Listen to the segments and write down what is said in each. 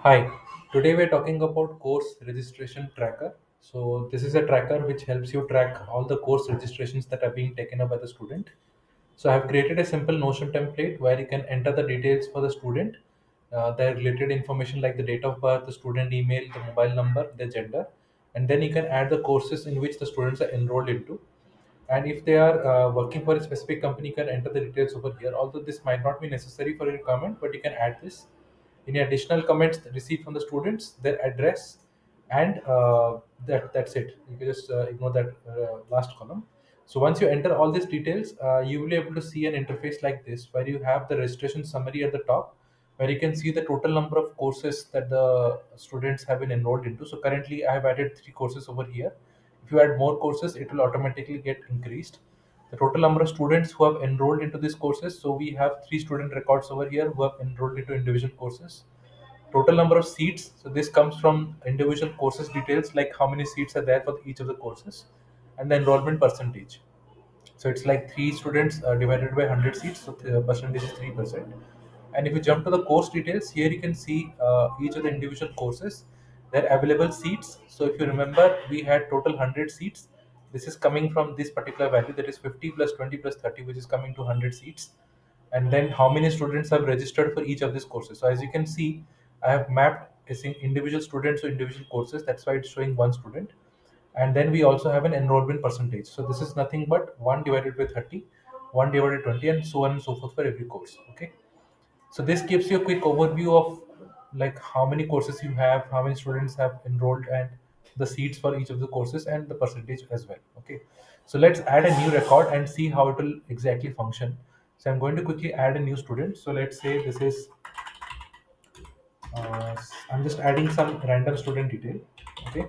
Hi, today we're talking about course registration tracker. So this is a tracker which helps you track all the course registrations that are being taken up by the student. So I have created a simple Notion template where you can enter the details for the student, their related information like the date of birth, the student email, the mobile number, the gender, and then you can add the courses in which the students are enrolled into. And if they are working for a specific company, you can enter the details over here. Although this might not be necessary for your comment, but you can add this. Any additional comments received from the students, their address, and that's it. You can just ignore that last column. So once you enter all these details, you will be able to see an interface like this, where you have the registration summary at the top, where you can see the total number of courses that the students have been enrolled into. So currently, I have added three courses over here. If you add more courses, it will automatically get increased. The total number of students who have enrolled into these courses. So we have three student records over here who have enrolled into individual courses. Total number of seats. So this comes from individual courses details, like how many seats are there for each of the courses, and the enrollment percentage. So it's like three students divided by 100 seats. So the percentage is 3%. And if you jump to the course details, here you can see each of the individual courses, their available seats. So if you remember, we had total 100 seats. This is coming from this particular value, that is 50 plus 20 plus 30, which is coming to 100 seats. And then how many students have registered for each of these courses. So as you can see, I have mapped individual students to individual courses. That's why it's showing one student. And then we also have an enrollment percentage. So this is nothing but 1 divided by 30, 1 divided by 20, and so on and so forth for every course. Okay. So this gives you a quick overview of like how many courses you have, how many students have enrolled, and the seats for each of the courses and the percentage as well. Okay. So let's add a new record and see how it will exactly function. So I'm going to quickly add a new student. So let's say this is I'm just adding some random student detail. Okay.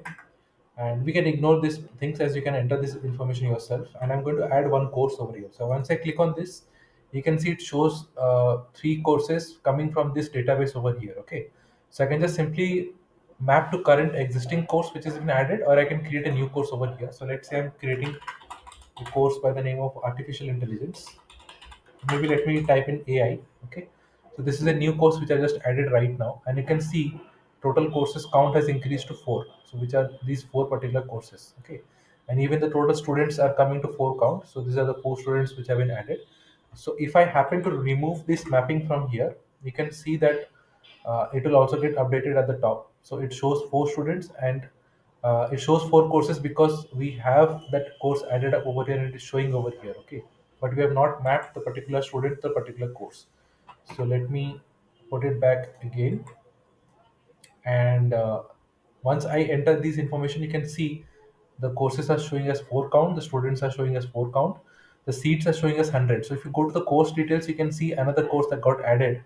And we can ignore these things as you can enter this information yourself. And I'm going to add one course over here. So once I click on this, you can see it shows three courses coming from this database over here. Okay. So I can just simply map to current existing course which has been added, or I can create a new course over here. So let's say I'm creating a course by the name of artificial intelligence. Maybe let me type in AI. Okay. So this is a new course which I just added right now, and you can see total courses count has increased to four. So which are these four particular courses. Okay. And even the total students are coming to four count. So these are the four students which have been added. So if I happen to remove this mapping from here, you can see that it will also get updated at the top. So it shows four students, and it shows four courses because we have that course added up over here and it is showing over here. Okay. But we have not mapped the particular student to the particular course. So let me put it back again. And once I enter this information, you can see the courses are showing as four count, the students are showing as four count, the seats are showing as 100. So if you go to the course details, you can see another course that got added,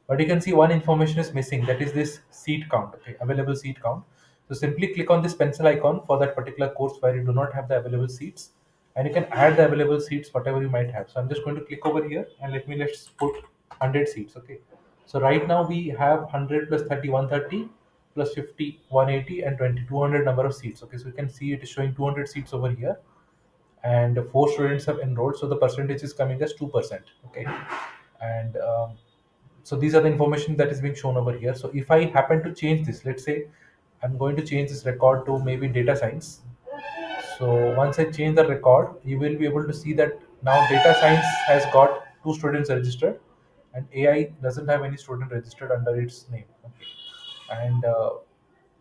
but you can see one information is missing, that is this seat count. Okay, available seat count. So simply click on this pencil icon for that particular course where you do not have the available seats, and you can add the available seats whatever you might have. So I'm just going to click over here, and let's put 100 seats. Okay. So right now we have 100 plus 30, 130 plus 50, 180, and 20, 200 number of seats. Okay, so you can see it is showing 200 seats over here, and four students have enrolled. So the percentage is coming as 2%. Okay, and so these are the information that is being shown over here. So if I happen to change this, let's say I'm going to change this record to maybe data science. So once I change the record, you will be able to see that now data science has got two students registered, and AI doesn't have any student registered under its name. Okay. And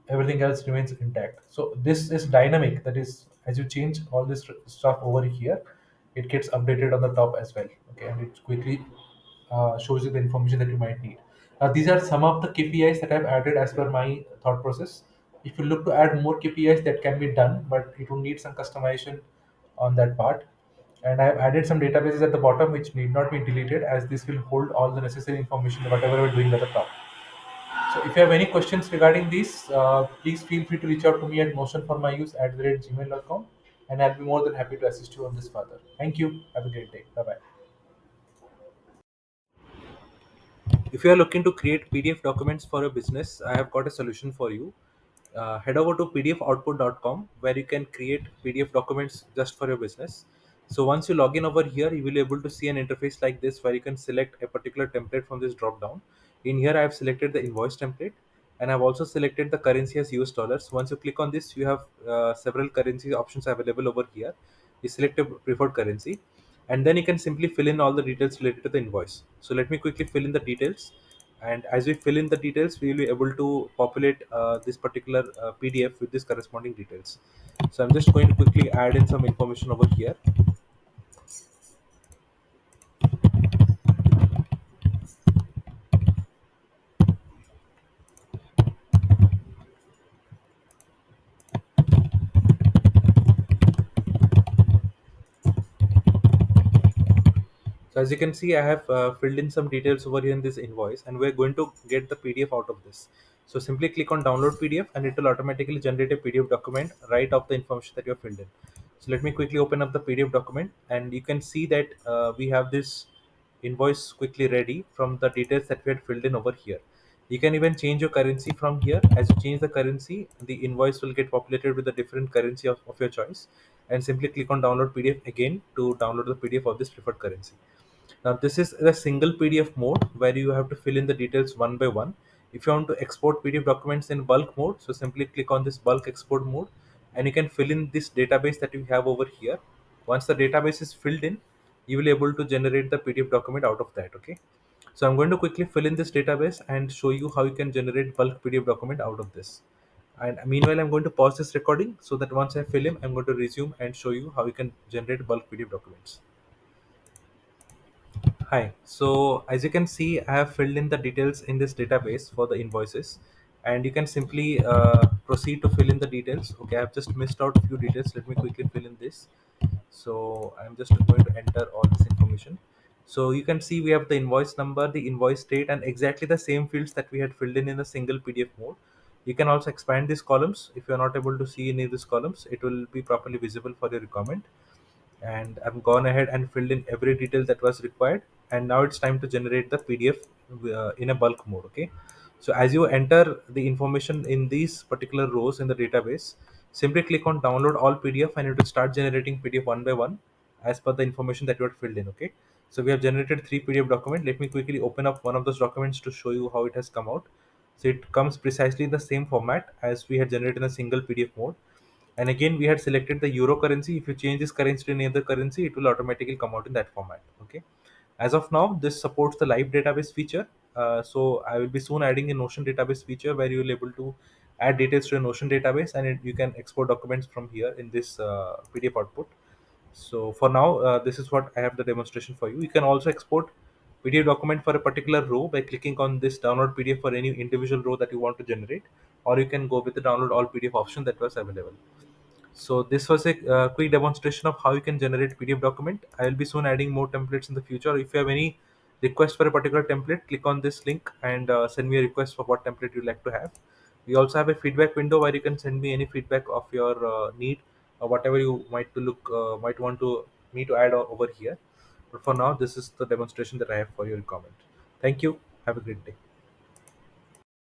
everything else remains intact. So this is dynamic. That is, as you change all this stuff over here, it gets updated on the top as well. Okay, and it quickly shows you the information that you might need. Now, these are some of the KPIs that I've added as per my thought process. If you look to add more KPIs, that can be done, but it will need some customization on that part. And I've added some databases at the bottom which need not be deleted, as this will hold all the necessary information whatever we're doing at the top. So if you have any questions regarding this, please feel free to reach out to me at motionformyuse@gmail.com, and I'll be more than happy to assist you on this further. Thank you. Have a great day. Bye bye. If you are looking to create PDF documents for your business, I have got a solution for you. Head over to pdfoutput.com, where you can create PDF documents just for your business. So once you log in over here, you will be able to see an interface like this where you can select a particular template from this drop down. In here, I have selected the invoice template. and I've also selected the currency as US dollars. Once you click on this, you have several currency options available over here. You select a preferred currency, and then you can simply fill in all the details related to the invoice. So let me quickly fill in the details, and as we fill in the details, we will be able to populate this particular PDF with this corresponding details. So I'm just going to quickly add in some information over here. So as you can see, I have filled in some details over here in this invoice, and we're going to get the PDF out of this. So simply click on download PDF, and it will automatically generate a PDF document right of the information that you have filled in. So let me quickly open up the PDF document, and you can see that we have this invoice quickly ready from the details that we had filled in over here. You can even change your currency from here. As you change the currency, the invoice will get populated with a different currency of your choice, and simply click on download PDF again to download the PDF of this preferred currency. Now this is a single PDF mode where you have to fill in the details one by one. If you want to export PDF documents in bulk mode, so simply click on this bulk export mode, and you can fill in this database that you have over here. Once the database is filled in, you will be able to generate the PDF document out of that. Okay. So I'm going to quickly fill in this database and show you how you can generate bulk PDF document out of this. And meanwhile, I'm going to pause this recording so that once I fill in, I'm going to resume and show you how you can generate bulk PDF documents. Hi. So as you can see, I have filled in the details in this database for the invoices, and you can simply proceed to fill in the details. Okay, I've just missed out a few details. Let me quickly fill in this. So I'm just going to enter all this information. So you can see we have the invoice number, the invoice date, and exactly the same fields that we had filled in a single PDF mode. You can also expand these columns. If you're not able to see any of these columns, it will be properly visible for your requirement. And I've gone ahead and filled in every detail that was required, and now it's time to generate the PDF in a bulk mode. Okay, so as you enter the information in these particular rows in the database, simply click on download all PDF, and it will start generating PDF one by one as per the information that you had filled in. Okay, so we have generated three PDF document. Let me quickly open up one of those documents to show you how it has come out. So it comes precisely in the same format as we had generated in a single PDF mode. And again, we had selected the euro currency. If you change this currency to any other currency, it will automatically come out in that format. Okay. As of now, this supports the live database feature. So I will be soon adding a Notion database feature where you will able to add details to a Notion database, and you can export documents from here in this PDF output. So for now, this is what I have the demonstration for you. You can also export PDF document for a particular row by clicking on this download PDF for any individual row that you want to generate, or you can go with the download all PDF option that was available. So this was a quick demonstration of how you can generate PDF document. I will be soon adding more templates in the future. If you have any request for a particular template, click on this link and send me a request for what template you'd like to have. We also have a feedback window where you can send me any feedback of your need or whatever you might want to me to add over here. But for now, this is the demonstration that I have for your comment. Thank you. Have a great day.